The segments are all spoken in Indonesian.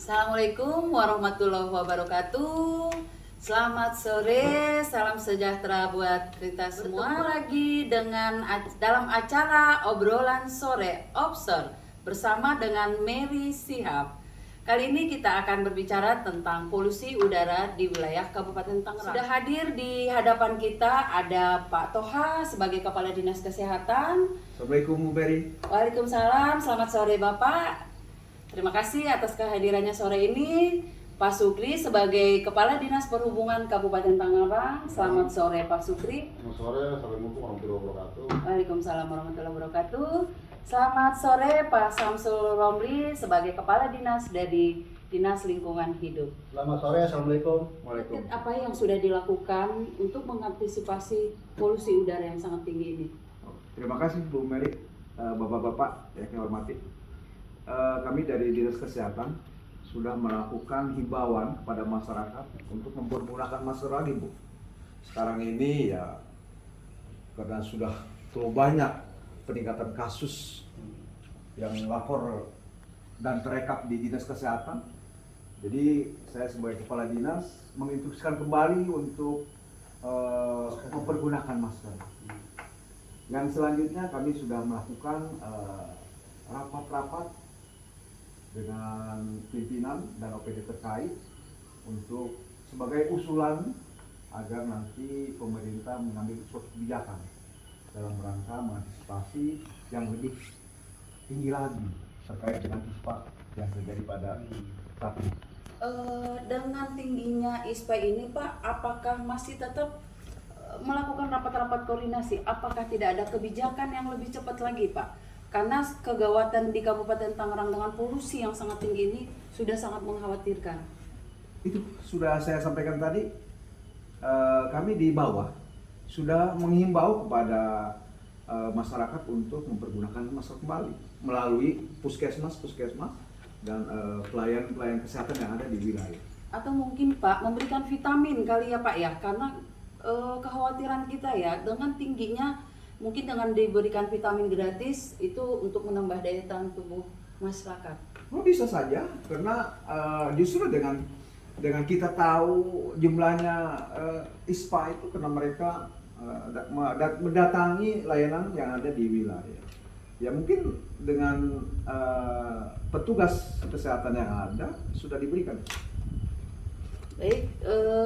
Assalamualaikum warahmatullahi wabarakatuh. Selamat sore, salam sejahtera buat kita semua. Lagi dalam acara obrolan sore Obser bersama dengan Mary Sihab. Kali ini kita akan berbicara tentang polusi udara di wilayah Kabupaten Tangerang. Sudah hadir di hadapan kita ada Pak Toha sebagai Kepala Dinas Kesehatan. Assalamualaikum Bu Mary. Waalaikumsalam, selamat sore Bapak. Terima kasih atas kehadirannya sore ini. Pak Sukri sebagai Kepala Dinas Perhubungan Kabupaten Tangerang. Selamat sore Pak Sukri. Selamat sore, Assalamualaikum warahmatullahi wabarakatuh. Waalaikumsalam warahmatullahi wabarakatuh. Selamat sore Pak Samsul Romli sebagai Kepala Dinas dari Dinas Lingkungan Hidup. Selamat sore, Assalamualaikum. Waalaikumsalam. Apa yang sudah dilakukan untuk mengantisipasi polusi udara yang sangat tinggi ini? Terima kasih Bu Mary, Bapak-bapak yang saya hormati. Kami dari Dinas Kesehatan sudah melakukan himbauan kepada masyarakat untuk mempergunakan masker lagi, Bu. Sekarang ini ya karena sudah terlalu banyak peningkatan kasus yang lapor dan terekam di Dinas Kesehatan. Jadi saya sebagai Kepala Dinas menginstruksikan kembali untuk mempergunakan masker. Yang selanjutnya kami sudah melakukan rapat-rapat dengan pimpinan dan OPD terkait untuk sebagai usulan agar nanti pemerintah mengambil suatu kebijakan dalam rangka mengantisipasi yang lebih tinggi lagi terkait dengan ispa yang terjadi pada saat ini. Dengan tingginya ISPA ini Pak, apakah masih tetap melakukan rapat-rapat koordinasi? Apakah tidak ada kebijakan yang lebih cepat lagi Pak? Karena kegawatan di Kabupaten Tangerang dengan polusi yang sangat tinggi ini sudah sangat mengkhawatirkan. Itu sudah saya sampaikan tadi, kami di bawah sudah menghimbau kepada masyarakat untuk mempergunakan masker kembali melalui puskesmas dan pelayan-pelayan kesehatan yang ada di wilayah. Atau mungkin Pak memberikan vitamin kali ya Pak ya, karena kekhawatiran kita ya dengan tingginya, mungkin dengan diberikan vitamin gratis itu untuk menambah daya tahan tubuh masyarakat. Oh, bisa saja, karena justru dengan kita tahu jumlahnya ISPA itu karena mereka mendatangi layanan yang ada di wilayah. Ya mungkin dengan petugas kesehatan yang ada sudah diberikan. Baik,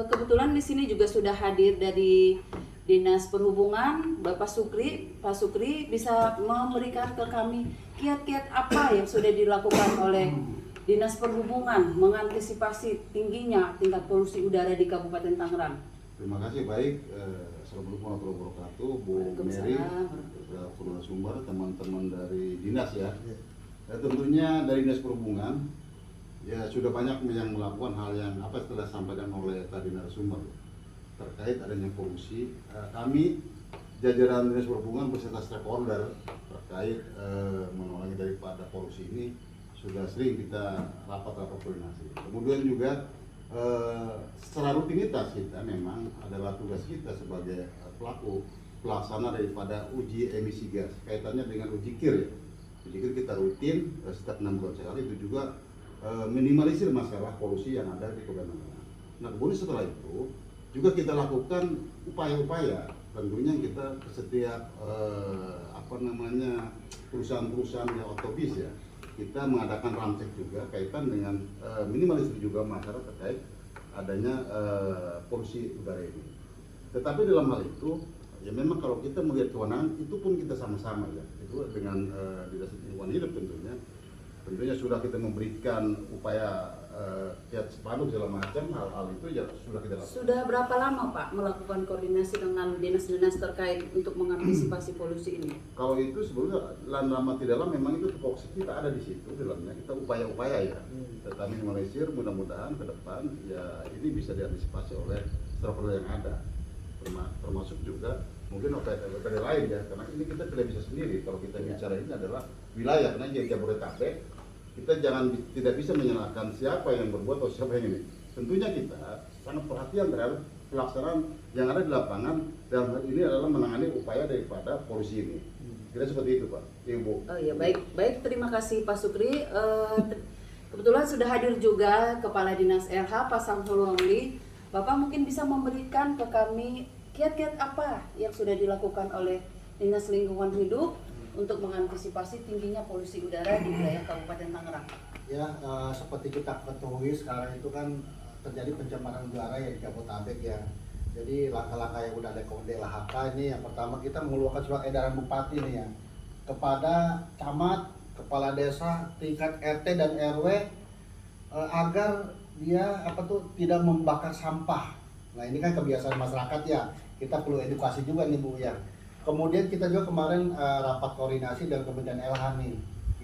kebetulan di sini juga sudah hadir dari Dinas Perhubungan, Bapak Sukri. Pak Sukri bisa memberikan ke kami kiat-kiat apa yang sudah dilakukan oleh Dinas Perhubungan mengantisipasi tingginya tingkat polusi udara di Kabupaten Tangerang. Terima kasih, baik. Assalamualaikum warahmatullahi wabarakatuh, Bu Mary, sumber teman-teman dari Dinas ya. Tentunya dari Dinas Perhubungan ya sudah banyak yang melakukan hal yang apa setelah disampaikan oleh tadi narasumber terkait adanya polusi. Kami jajaran Dinas Perhubungan beserta stakeholder terkait mengurangi daripada polusi ini sudah sering kita rapat-rapat koordinasi. Kemudian juga secara rutinitas kita memang adalah tugas kita sebagai pelaku pelaksana daripada uji emisi gas kaitannya dengan uji KIR ya. Uji KIR kita rutin setiap 6 bulan sekali, itu juga minimalisir masalah polusi yang ada di Kabupaten Tangerang. Nah kemudian setelah itu juga kita lakukan upaya-upaya, tentunya kita setiap perusahaan-perusahaan yang otobis ya, kita mengadakan ramcek juga kaitan dengan minimalisir juga masyarakat terkait adanya polusi udara ini. Tetapi dalam hal itu ya memang kalau kita melihat kewenangan itu pun kita sama-sama ya, itu dengan Dinas Lingkungan Hidup tentunya sudah kita memberikan upaya kiat spanduk segala macam, hal-hal itu ya sudah kita lakukan. Sudah berapa lama Pak melakukan koordinasi dengan dinas-dinas terkait untuk mengantisipasi polusi ini? Kalau itu sebetulnya lama tidak lama memang itu fokus kita ada di situ dalamnya, kita upaya-upaya ya. Tetapi minimalisir, mudah-mudahan ke depan ya ini bisa diantisipasi oleh stakeholder yang ada, termasuk juga mungkin OPD lain ya, karena ini kita tidak bisa sendiri. Kalau kita bicara ini adalah wilayah, karena Jabodetabek kita tidak bisa menyalahkan siapa yang berbuat atau siapa yang ini. Tentunya kita sangat perhatian terhadap pelaksanaan yang ada di lapangan, dalam hal ini adalah menangani upaya daripada polusi ini. Kira seperti itu Pak, Ibu. Oh ya, baik, terima kasih Pak Sukri. Kebetulan sudah hadir juga Kepala Dinas RH Pak Samsul Romli. Bapak mungkin bisa memberikan ke kami kiat-kiat apa yang sudah dilakukan oleh Dinas Lingkungan Hidup untuk mengantisipasi tingginya polusi udara di wilayah Kabupaten Tangerang. Ya, seperti kita ketahui sekarang itu kan terjadi pencemaran udara ya di Jabodetabek ya. Jadi langkah-langkah yang udah ada DLHK ini yang pertama kita mengeluarkan surat edaran bupati nih ya kepada camat, kepala desa, tingkat RT dan RW agar dia tidak membakar sampah. Nah ini kan kebiasaan masyarakat ya, kita perlu edukasi juga nih Bu ya. Kemudian kita juga kemarin rapat koordinasi dengan Kementerian LH nih,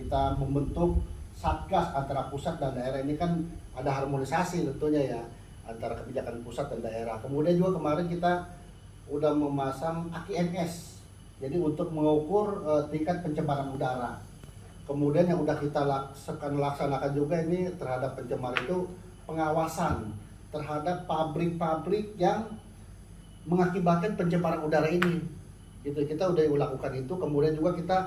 kita membentuk satgas antara pusat dan daerah. Ini kan ada harmonisasi tentunya ya antara kebijakan pusat dan daerah. Kemudian juga kemarin kita udah memasang AQMS, jadi untuk mengukur tingkat pencemaran udara. Kemudian yang udah kita laksanakan juga ini terhadap pencemar itu pengawasan terhadap pabrik-pabrik yang mengakibatkan pencemaran udara ini. Gitu, kita udah melakukan itu. Kemudian juga kita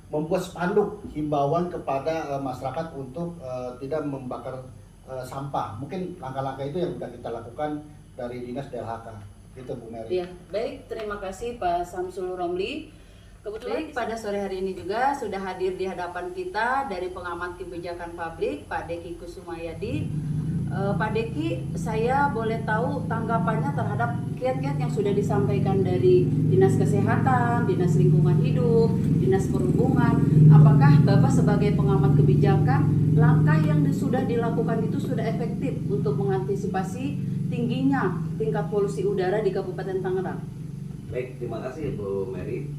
membuat spanduk himbauan kepada masyarakat untuk tidak membakar sampah. Mungkin langkah-langkah itu yang sudah kita lakukan dari Dinas DLHK. Gitu Bu Mary. Ya, baik, terima kasih Pak Samsul Romli. Kebetulan pada sore hari ini juga sudah hadir di hadapan kita dari pengamat kebijakan publik Pak Deki Kusumayadi. Pak Deki, saya boleh tahu tanggapannya terhadap kiat-kiat yang sudah disampaikan dari Dinas Kesehatan, Dinas Lingkungan Hidup, Dinas Perhubungan. Apakah Bapak sebagai pengamat kebijakan, langkah yang sudah dilakukan itu sudah efektif untuk mengantisipasi tingginya tingkat polusi udara di Kabupaten Tangerang? Baik, terima kasih Bu Mary.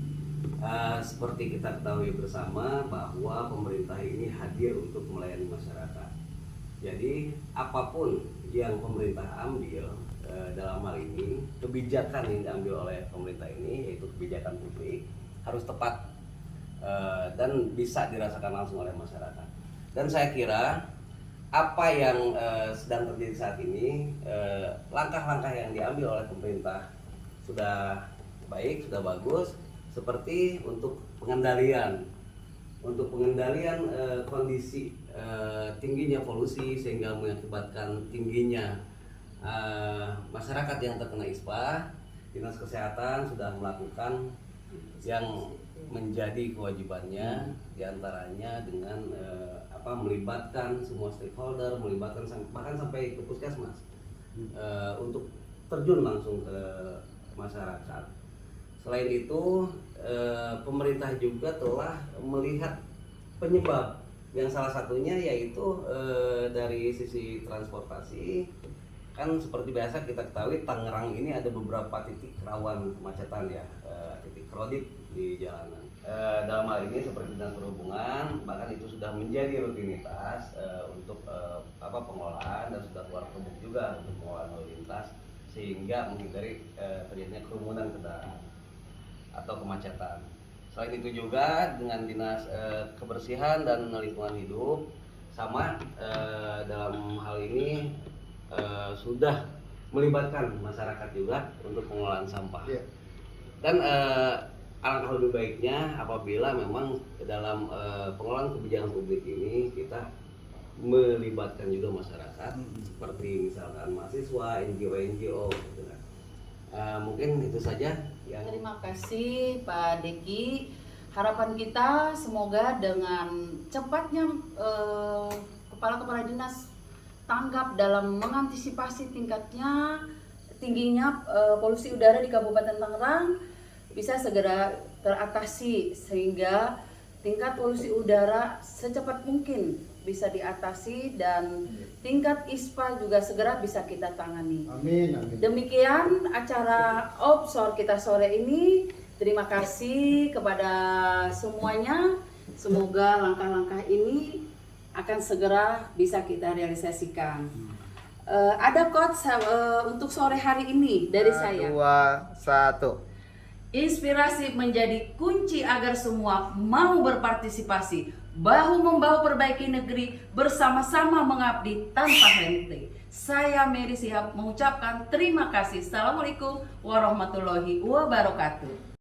Seperti kita ketahui bersama bahwa pemerintah ini hadir untuk melayani masyarakat. Jadi apapun yang pemerintah ambil dalam hal ini, kebijakan yang diambil oleh pemerintah ini yaitu kebijakan publik harus tepat dan bisa dirasakan langsung oleh masyarakat. Dan saya kira apa yang sedang terjadi saat ini, langkah-langkah yang diambil oleh pemerintah sudah baik, sudah bagus. Seperti untuk pengendalian kondisi tingginya polusi sehingga mengakibatkan tingginya masyarakat yang terkena ISPA. Dinas Kesehatan sudah melakukan yang menjadi kewajibannya, diantaranya dengan melibatkan semua stakeholder, melibatkan bahkan sampai ke puskesmas untuk terjun langsung ke masyarakat. Selain itu, pemerintah juga telah melihat penyebab yang salah satunya yaitu dari sisi transportasi. Kan seperti biasa kita ketahui Tangerang ini ada beberapa titik rawan kemacetan ya, titik krodit di jalanan. Dalam hal ini seperti Dinas Perhubungan bahkan itu sudah menjadi rutinitas untuk pengelolaan dan sudah keluar perbuk juga untuk pengelolaan lalu lintas sehingga menghindari terjadinya kerumunan kendaraan atau kemacetan. Selain itu juga dengan Dinas Kebersihan dan Lingkungan Hidup sama dalam hal ini sudah melibatkan masyarakat juga untuk pengelolaan sampah. Yeah. Dan alangkah lebih baiknya apabila memang dalam pengelolaan kebijakan publik ini kita melibatkan juga masyarakat seperti misalkan mahasiswa, NGO gitu kan. Mungkin itu saja yang... Terima kasih Pak Deki. Harapan kita semoga dengan cepatnya kepala-kepala dinas tanggap dalam mengantisipasi tingginya polusi udara di Kabupaten Tangerang bisa segera teratasi sehingga tingkat polusi udara secepat mungkin bisa diatasi dan tingkat ISPA juga segera bisa kita tangani. Amin, amin. Demikian acara Obsor kita sore ini. Terima kasih kepada semuanya. Semoga langkah-langkah ini akan segera bisa kita realisasikan. Ada quotes untuk sore hari ini dari saya. 2, 1. Inspirasi menjadi kunci agar semua mau berpartisipasi, bahu-membahu perbaiki negeri, bersama-sama mengabdi tanpa henti. Saya Mary Sihab mengucapkan terima kasih. Assalamualaikum warahmatullahi wabarakatuh.